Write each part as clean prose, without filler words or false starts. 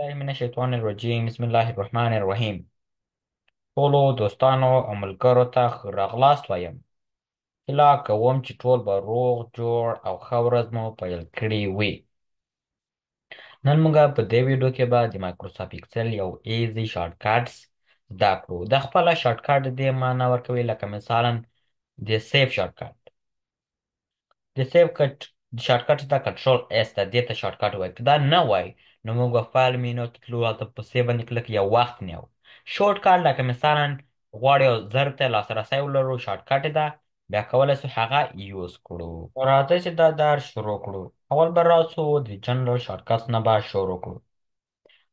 بالله من الشیطان الرجیم بسم الله الرحمن الرحیم. ټولو دوستانو او ملګرو ته ښه راغلاست وایم. هیله کوم چې ټول به روغ جوړ او ښه ورځ مو پیل کړې وي. نن موږ په دې ویډیو کې به د مایکروسافت اکسل یو ایزي شارټ کټس زده کړو. د خپله شارټ کټ دې معنا ورکوي، لکه مثلا د سیف شارټ کټ. د سیف کټ شارټ کټ دا کنټرول اس ده، دې ته شارټ کټ وایي. که دا نه وای نو موږ به فایل مینو ته تلو، هلته په سیف باندې کلک یو وخت نیو. شورت کټ لکه مثلا غواړو یو ضرب ته لاسرسی ولرو، شارټ کټ ده، بیا کولی سو هغه یوز کړو. راځئ چې دا درس شروع کړو. اول به راسو د جنرال شارټ کټس نه به شروع کړو.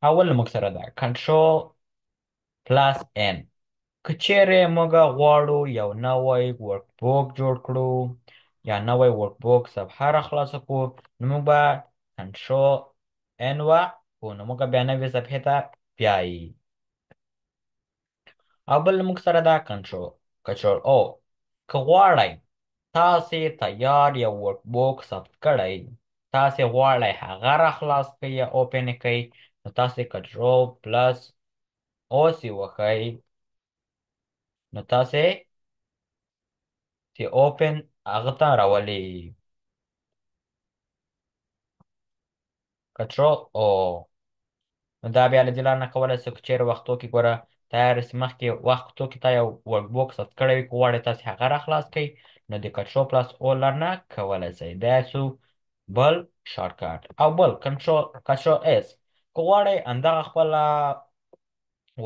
اول موږ سره ده کنټرول پلس ان. که چیرې موږ غواړو یو نوی ورک بوک جوړ کړو یا نوی ورک بوک صفحه را خلاصه کړو، نو موږ به کنټرول ان وکړو، نو موږ بیا نوې صفحې ته بیایي. او بل موږ سره دا کنټرول او. که غواړئ تاسې تیار یو ورک بوک ثبت کړئ، تاسې غواړئ هغه را خلاص کړئ یا اوپن یې کړئ، نو تاسې کنټرول پلس اوس یې وښئ، نو تاسې چې اوپن هغه ته راولي. کنټرول او. نو دا بیا له دې لارې نه کولی شو، که چېرې وختو کې ګوره تیار سي، مخکې وختو کې تا یو ورک بوک ثبت کړی وي، که غواړئ تاسې هغه را خلاص کړئ، نو د کنټرول پلس او لارې نه کولی شئ. دا سو بل شارټ کټ. او بل کنټرول اس. که غواړئ همدغه خپله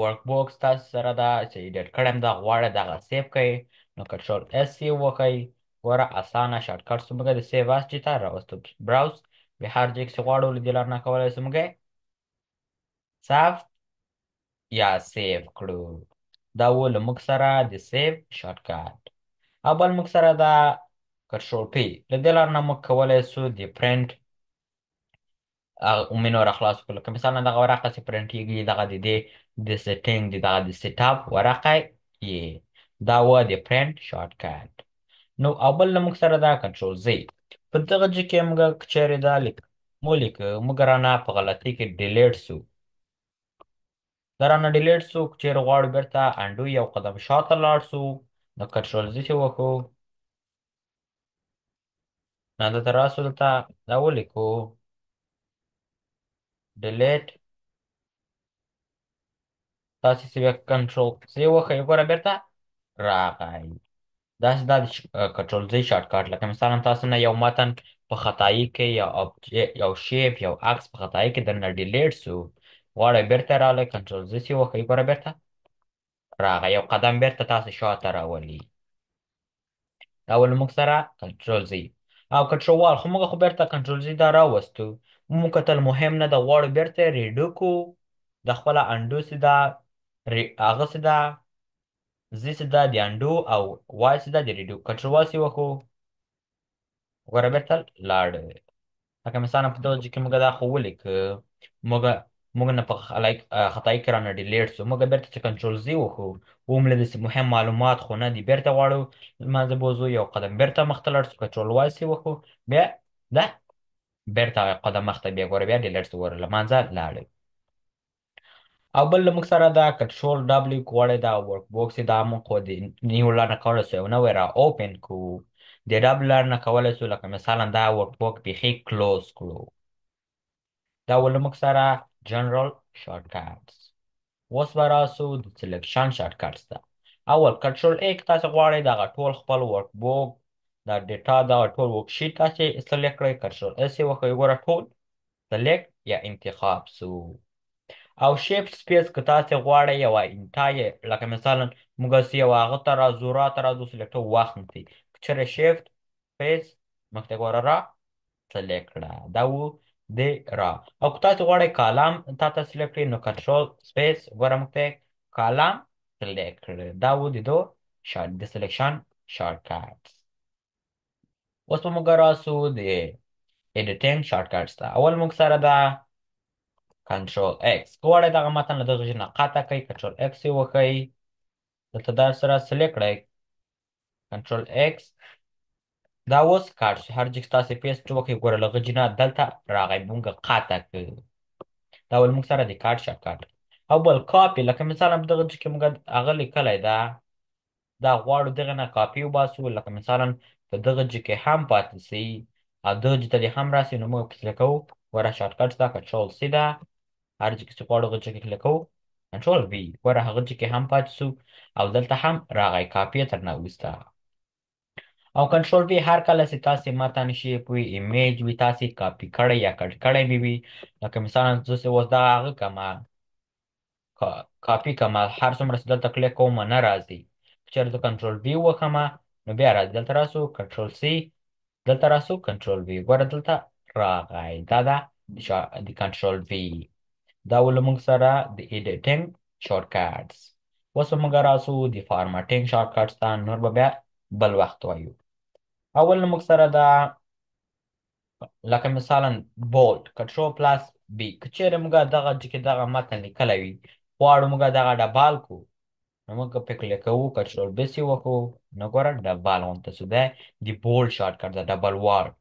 ورک بوک ستاسو سره ده چې ایډیټ کړی یم، دغه غواړئ دغه سیف کړئ، نو کنټرول اس یې وښئ. ګوره اسانه شارټ کټ څه موږ د سیف اس چې ته راوستو براوز، بیا هر ځای کې چې غواړو له دې لارې نه کولی شو موږ ثبت یا سیف کړو. دا و له موږ سره د سیف شارټ کټ. او بل موږ سره ده کنټرول پی. له دې لارې نه موږ کولی شو د پرنټ مینو را خلاص کړو. لکه مثلا دغه ورقه چې پرنټېږي، دغه د دې د سیټینګ دغه د سیټ اپ ورقه یې. دا و د پرنټ شارټ کټ. نو او بل له موږ سره دا کنټرول زی. په دغه ځای کې موږ که چیرې دا ولیکه، موږ رانه په غلطۍ کې ډیلیټ سو. دا رانه ډیلیټ سو، که چیرې غواړو بېرته انډو یو قدم شاته لاړ سو، نو کنټرول زی چې وکړو، نو دلته راسو، دلته دا ولیکو ډیلیټ. تاسې چې بیا کنټرول زی وښئ، ګوره بېرته راغی. داسې دا د کنټرول زی شارټ کټ. لکه مثلا تاسو نه یو متن په خطایي کې یا یو شیپ یو عکس په خطایي کې درنه ډیلیټ سو، غواړئ بېرته راغلی، کنټرول زی چې وښئ، ګوره بېرته راغی، یو قدم بېرته تاسې شاته راولي. دا ول موږ سره کنټرول زی. او کنټرول خو موږ خو بېرته کنټرول زی دا راوستو، موږ کتل مهم نه ده، غواړو بېرته ریډو کو، د خپله انډو سي ده، هغه سي ده، زی سي ده د انډو، او وای سي ده د ریډو. کنټرول سي وکړو، ګوره بېرته لاړ. لکه مثلا په دغه ځای کې موږ دا خو ولیکه، موږ نه په خطایي کې رانه ډیلیټ سو، موږ بېرته چې کنټرول زی وکړو، ومله داسې مهم معلومات خو نه دي، بېرته غواړو لمانځه بوځو، یو قدم بېرته مخته لاړ سو، کنټرول وای سي وکړو، بیا دا بېرته قدم مخته، بیا ګوره بیا ډیلیټ سو، ګوره لمانځه لاړې. او بل له موږ سره دا کنټرول ډبلیو. که غواړئ دا ورک بوکس دا موږ خو د نیو لارې نه کولی سو یو نوی را اوپن کړو، د ډبلیو لارې نه کولی سو، لکه مثلا دا ورک بوک بیخي کلوز کړو. دا ول موږ سره جنرال شارټ کټس. اوس به راسو د سلیکشن شارټ کټس ته. اول کنټرول ای. که تاسې غواړئ دغه ټول خپل ورک بوک دا ډیټا دغه ټول ورک شیټ تاسې سلیکټ کړئ، کنټرول اس یې وکړئ، ګوره ټول سلیکټ یا انتخاب سو. او شیفت سپیس که تاسې غواړئ یوه انټایه، لکه مثلا موږ هسې یو هغه ته راځو، راته راځو سلیکټو وخت نیسي، که چېرې شیفت سپیس مخکې ګوره را سلیکټ کړه، دا و د را. او که تاسې غواړئ کالم تاته سلیکټ کړئ، نو کنټرول سپیس ګوره موږ ته کالم سلیکټ کړه، دا و د دو د سلیکشن شارټ کټس. اوس به موږ راسو د ایډیټینګ شارټ کټس ته. اول موږ سره ده کنټرول ایکس. که غواړئ دغه متن له دغه ژبې نه قطع کړئ، کنټرول ایکس یې وښئ، دلته دا سره سلیکټ کړئ، کنټرول ایکس. دا اوس کاټ شو، هر ځای چې تاسې پیسټ وکړئ، ګوره له هغه ځای نه دلته راغی، موږ قطع کړ. دا ول موږ سره د کارت شارټکټ. او بل کاپي، لکه مثلا په دغه کې موږ هغه لیکلی ده، دا غواړو دغه نه کاپي وباسو، لکه مثلا په دغه کې هم پاتې سي او دغه ته دې هم راسي، نو موږ کلیک کوو. ګوره شارټکټ دا کنټرول سی ده، هر ځای کې چې غواړو هغه ځای کې کلیک کوو، کنټرول وي. ګوره هغه ځای کې هم پاتې سو او دلته هم راغی، کاپي یې ترنه وویسته. او کنټرول وی هر کله چې تاسې متن شیپ وي، ایمیج وي، تاسې کاپي کړی یا کټ کړی مې وي، لکه مثلا زه چې اوس دا هغه کمه کاپي کمه، هر څومره چې دلته کلیک کوم نه راځي. که چېرې زه کنټرول وی وکړم نو بیا راځي. دلته راسو کنټرول سی، دلته راسو کنټرول وی، ګوره دلته راغی. دا ده د کنټرول وی. دا ول موږ سره د ایډیټینګ شارټکټس. اوس به موږ راسو د فارمټینګ شارټکټس ته، نور به بیا بل وخت وایو. اول نو موږ سره دا لکه مثلا بولد کنټرول پلاس بی، که چیرې موږ دغه کې دغه متن لیکلی وي، غواړو موږ دغه ډبال کو، نو موږ پې کلیک کوو، کنټرول بیس یې وکړو، نو ګوره ډبال غونته سو. دی د بولډ شارټکټ ده، ډبل وارډ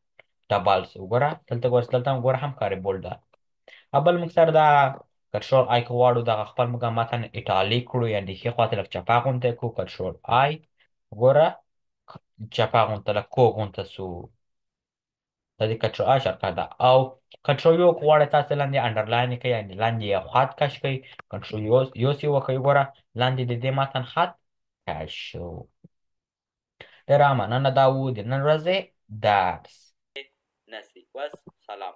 ډبل سو. ګوره دلته ګوره دلته ګوره هم کاري بولډ ده. اول موږ سره دا کنټرول آی که غواړو دغه خپل موږ متن ایټالیک کړو، یعنې ښي خواته لږ چپه غونته یې کړو، کنټرول آی ګوره چپه غونته لږ کوږ غونته سو. دا د کنټرول آی شارټکټ ده. او کنټرول یو که غواړئ تاسې لاندې انډرلاین کړئ، یعنې لاندې یې خط کش کړئ، کنټرول یو سې وکړئ، ګوره لاندې د دې متن خط کش شو. ډېره مننه، دا و د نن ورځې درس. نسی وس سلام.